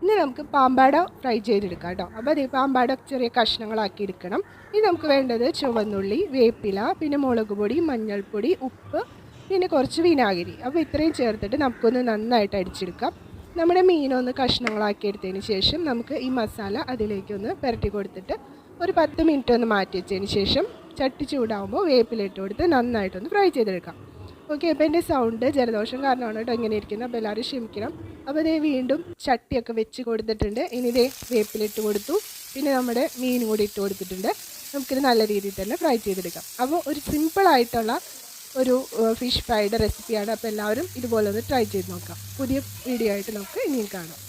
ഇനി നമുക്ക് പാമ്പാട ഫ്രൈ ചെയ്തെടുക്കാം കേട്ടോ. അപ്പോൾ അതേ പാമ്പാട ചെറിയ കഷ്ണങ്ങളാക്കി എടുക്കണം. ഇനി നമുക്ക് വേണ്ടത് ചുവന്നുള്ളി, വേപ്പില, പിന്നെ മുളക് പൊടി, മഞ്ഞൾപ്പൊടി, ഉപ്പ്, പിന്നെ കുറച്ച് വിനാഗിരി. അപ്പോൾ ഇത്രയും ചേർത്തിട്ട് നമുക്കൊന്ന് നന്നായിട്ട് അടിച്ചെടുക്കാം. നമ്മുടെ മീനൊന്ന് കഷ്ണങ്ങളാക്കി എടുത്തതിന് ശേഷം നമുക്ക് ഈ മസാല അതിലേക്കൊന്ന് പുരട്ടി കൊടുത്തിട്ട് ഒരു 10 മിനിറ്റ് ഒന്ന് മാറ്റി വെച്ചതിന് ശേഷം ചട്ടി ചൂടാകുമ്പോൾ വേപ്പിലിട്ട് കൊടുത്ത് നന്നായിട്ടൊന്ന് ഫ്രൈ ചെയ്തെടുക്കാം. ഓക്കെ, അപ്പോൾ എൻ്റെ സൗണ്ട് ജലദോഷം കാരണമാണ് കേട്ടോ ഇങ്ങനെ ഇരിക്കുന്നത്. അപ്പോൾ എല്ലാവരും ക്ഷമിക്കണം. അപ്പോൾ ഇതേ വീണ്ടും ചട്ടിയൊക്കെ വെച്ച് കൊടുത്തിട്ടുണ്ട്. ഇനി ഇതേ വേപ്പിലിട്ട് കൊടുത്തു, പിന്നെ നമ്മുടെ മീനും കൂടി ഇട്ട് കൊടുത്തിട്ടുണ്ട്. നമുക്കിത് നല്ല രീതിയിൽ തന്നെ ഫ്രൈ ചെയ്തെടുക്കാം. അപ്പോൾ ഒരു സിമ്പിളായിട്ടുള്ള ഒരു ഫിഷ് ഫ്രൈയുടെ റെസിപ്പിയാണ്. അപ്പോൾ എല്ലാവരും ഇതുപോലെ ഒന്ന് ട്രൈ ചെയ്ത് നോക്കാം. പുതിയ വീഡിയോ ആയിട്ട് നമുക്ക് ഇനിയും കാണാം.